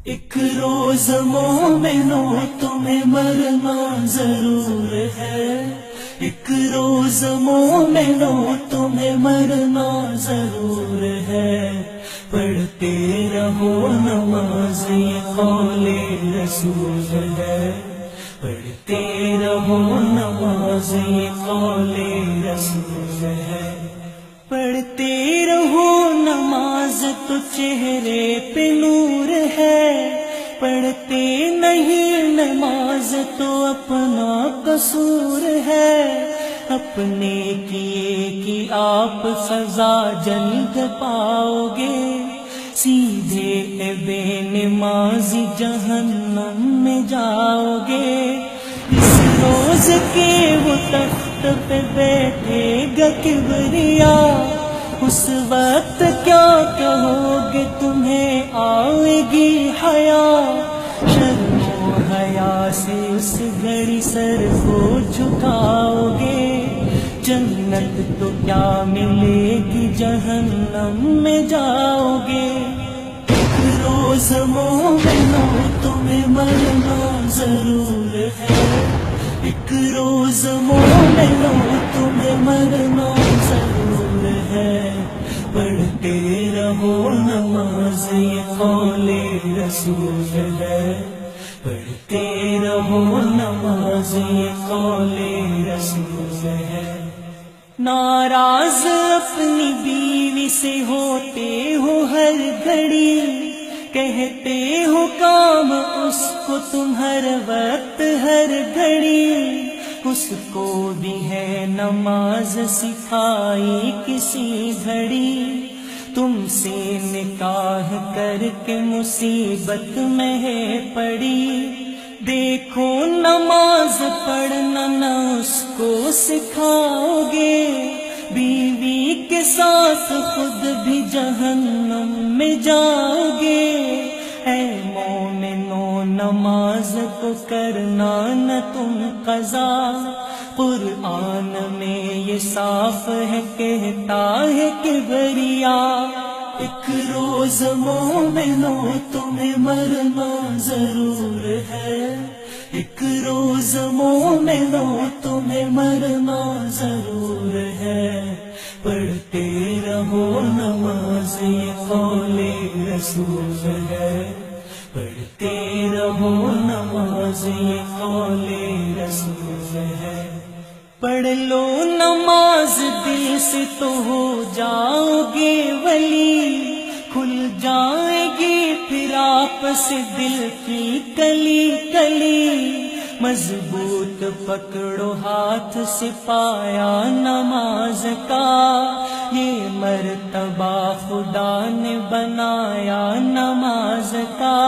ایک روز مومنوں تمہیں مرنا ضرور ہے، ایک روز مومنوں تمہیں مرنا ضرور ہے، پڑھتے رہو نماز یہ قول رسول ہے، پڑھتے رہو نماز یہ قول رسول ہے، پڑھتے رہو نماز تو چہرے پہ نور ہے، پڑھتے نہیں نماز تو اپنا قصور ہے، اپنے کیے کی آپ سزا جلد پاؤ گے، سیدھے بے نمازی جہنم میں جاؤ گے، اس روز کے وہ تخت پہ بیٹھے گا کبریا، اس وقت کیا کہو گے تمہیں آئے گی حیا، شرم و حیا سے اس گھڑی سر کو جھکاؤ گے، جنت تو کیا ملے گی جہنم میں جاؤ گے، ایک روز مومنوں تمہیں مرنا ضرور ہے، ایک روز مومنوں تمہیں مرنا ضرور ہے، پڑھتے رہو نماز یہ قول رسول ہے، پڑھتے رہو نماز یہ قول رسول ہے، ناراض اپنی بیوی سے ہوتے ہو ہر گھڑی، کہتے ہو کام اس کو تم ہر وقت ہر گھڑی، اس کو بھی ہے نماز سکھائی کسی گھڑی، تم سے نکاح کر کے مصیبت میں ہے پڑی، دیکھو نماز پڑھنا نہ اس کو سکھاؤ گے، بیوی کے ساتھ خود بھی جہنم میں جاؤ گے، اے مومنو نماز کو کرنا نہ تم قضا، قرآن میں یہ صاف ہے کہتا ہے کبریا، ایک روز مومنوں تمہیں مرنا ضرور ہے، ایک روز مومنوں تمہیں مرنا ضرور ہے، پڑھتے رہو نماز یہ قول رسول ہے، پڑھتے رہو نماز یہ قول رسول ہے، پڑھ لو نماز دل سے تو ہو جاؤ گے ولی، کھل جائے گی پھر آپ سے دل کی کلی کلی، مضبوط پکڑو ہاتھ سے پایا نماز کا، یہ مرتبہ خدا نے بنایا نماز کا،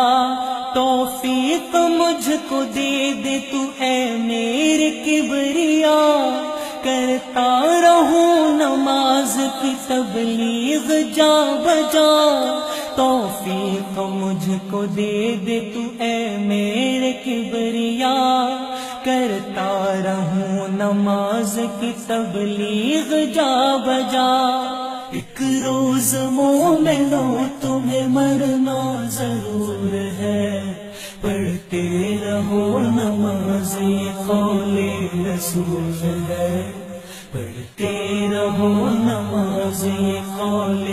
توفیق مجھ کو دے دے تو اے میرے کبریا، کرتا رہوں نماز کی تبلیغ جا بجا، توفیق مجھ کو دے دے تو اے میرے کبریا، کرتا رہوں نماز کی تبلیغ جا بجا، ایک روز مومنوں تمہیں مرنا ضرور ہے، پڑھتے رہو نماز یہ قول رسول ہے، پڑھتے رہو نماز یہ قول